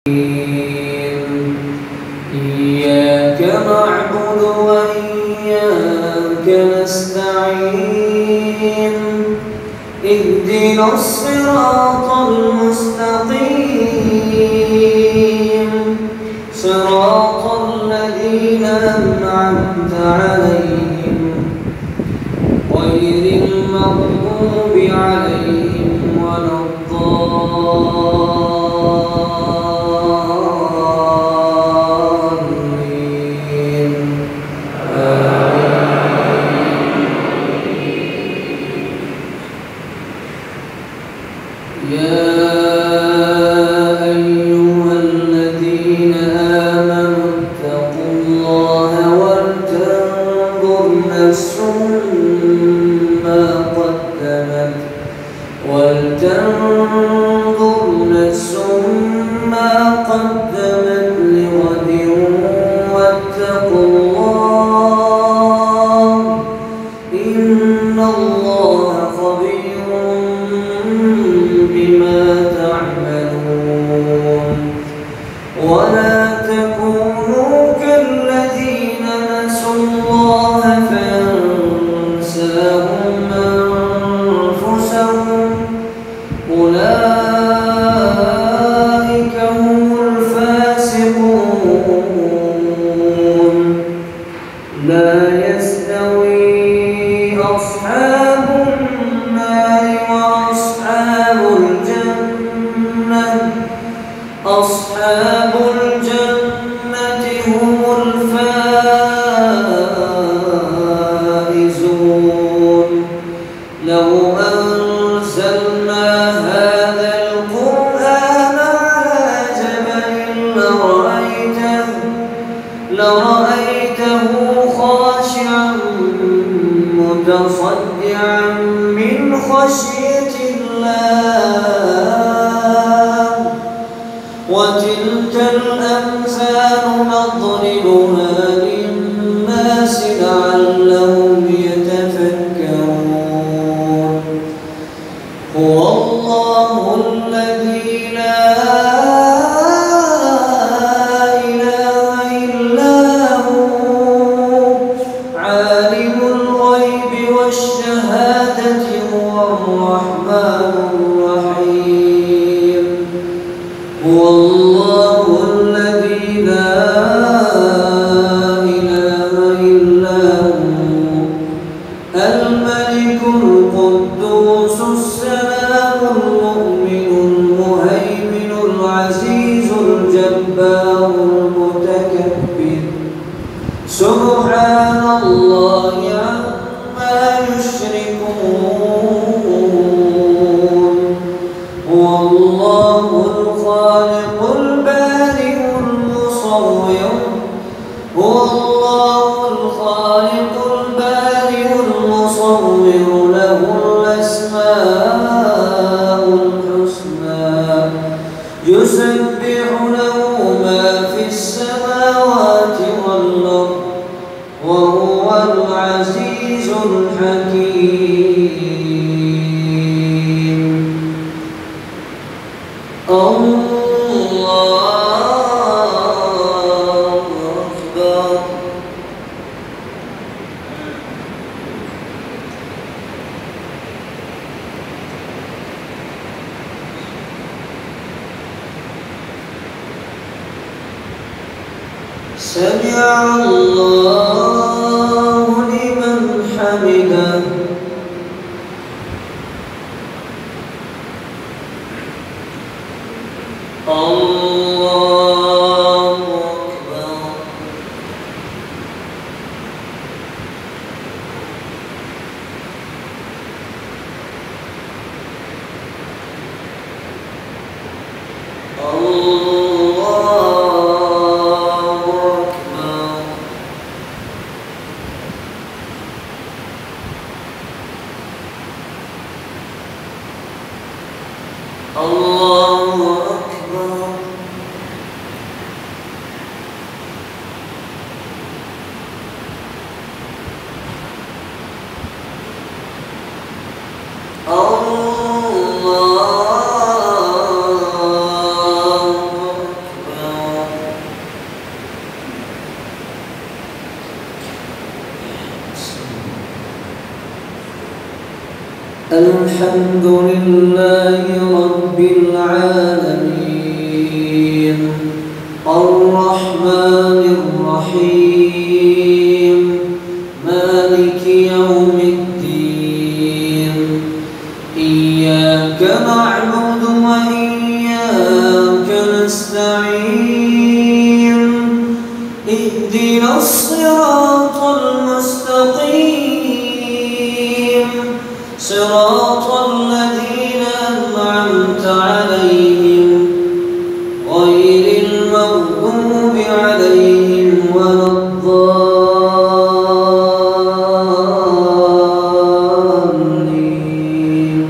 إياك نعبد وإياك نستعين اهدنا الصراط المستقيم صراط الذين أنعمت عليهم غير المغضوب عليهم ولا الضالين يا أيها الذين آمنوا اتقوا الله ولتنظر نفس ما قدمت لغد واتقوا الله إن الله خبير بما تعملون ولا تكونوا كالذين نسوا الله فأنساهم أنفسهم أولئك هم الفاسقون لا يستوي أصحاب النار وأصحاب الجنة أصحاب الجنة هم الفائزون لو أنزلنا هذا القرآن على جبل لرأيته خاشعا متصدعا من خشية الله وتلك الأمثال نضربها للناس لعلهم يتفكرون هو الله الذي لا إله إلا هو عالم الغيب والشهادة هو الرحمن الرحيم هو الله الذي لا إله إلا هو الملك القدوس السلام المؤمن المهيمن العزيز الجبار المتكبر سبحان الله عما يشركون هو الله الخالق البارئ المصور هو الله الخالق البارئ المصور له الأسماء الحسنى يسبح له ما في السماوات والأرض وهو العزيز الحكيم الله أكبر سمع الله لمن حمده الله أكبر الله أكبر الحمد لله رب العالمين الرحمن الرحيم مالك يوم الدين إياك نعبد وإياك نستعين اهدنا الصراط المستقيم صراط الذين أنعمت عليهم غير المغضوب عليهم ولا الضالين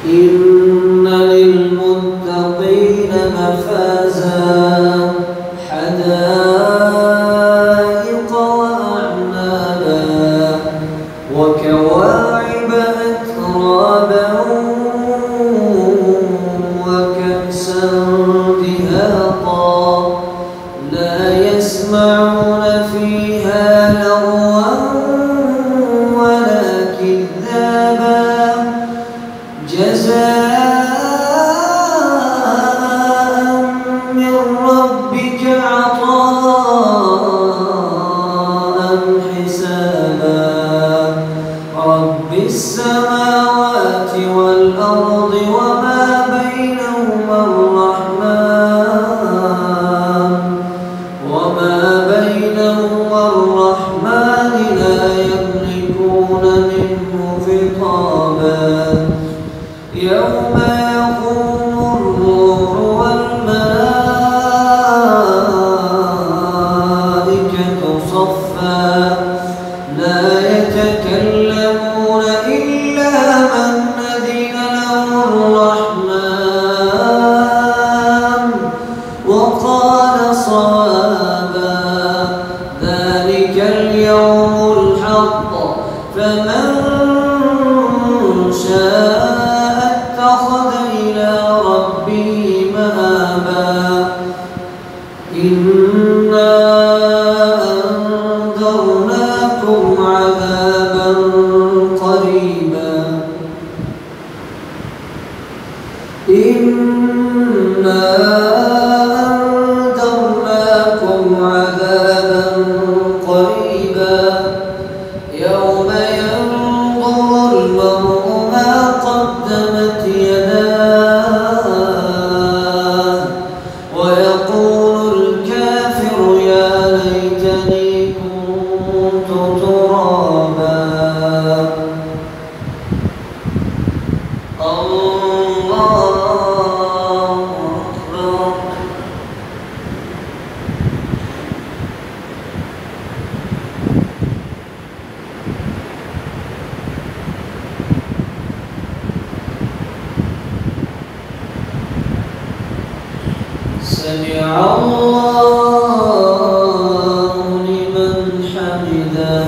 إن للمتقين مفازا حدائق وأعنابا وكواعب أترابا وكأسا دهاقا لا يسمعون فيها لغوا ولا كذابا جزاء من ربك عطاء حسابا رب السماوات والأرض وما بينهما الرحمن لا يملكون منه خطابا يوم يقوم الروح والملائكة صفا لا يتكلمون إلا من أذن له الرحمن وقال صوابا ذلك اليوم الحق فمن شاء اتخذ إلى ربه مآبا إنا أنذرناكم عذابا قريبا إنا أنذرناكم عذابا قريبا يوم ينظر المرء ما قدمت يداه ويقول الكافر يا ليتني كنت ترابا الله أكبر سمع الله لمن حمده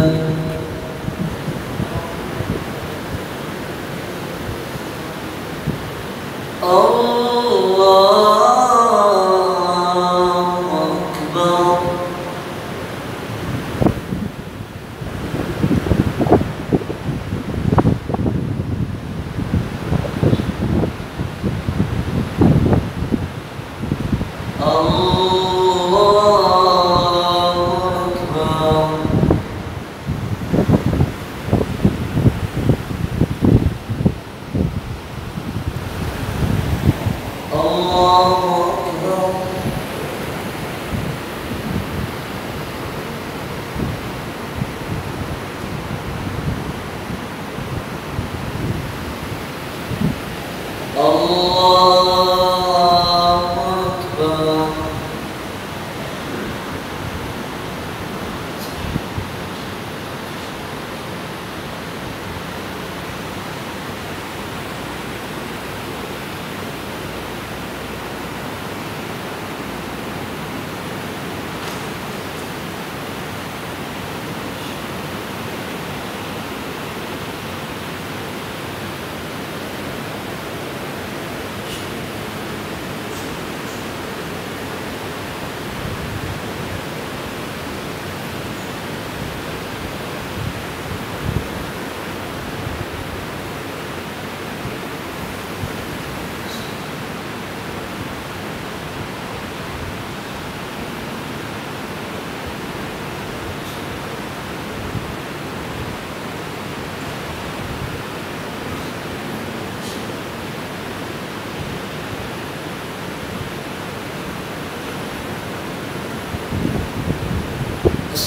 الله أكبر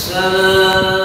السلام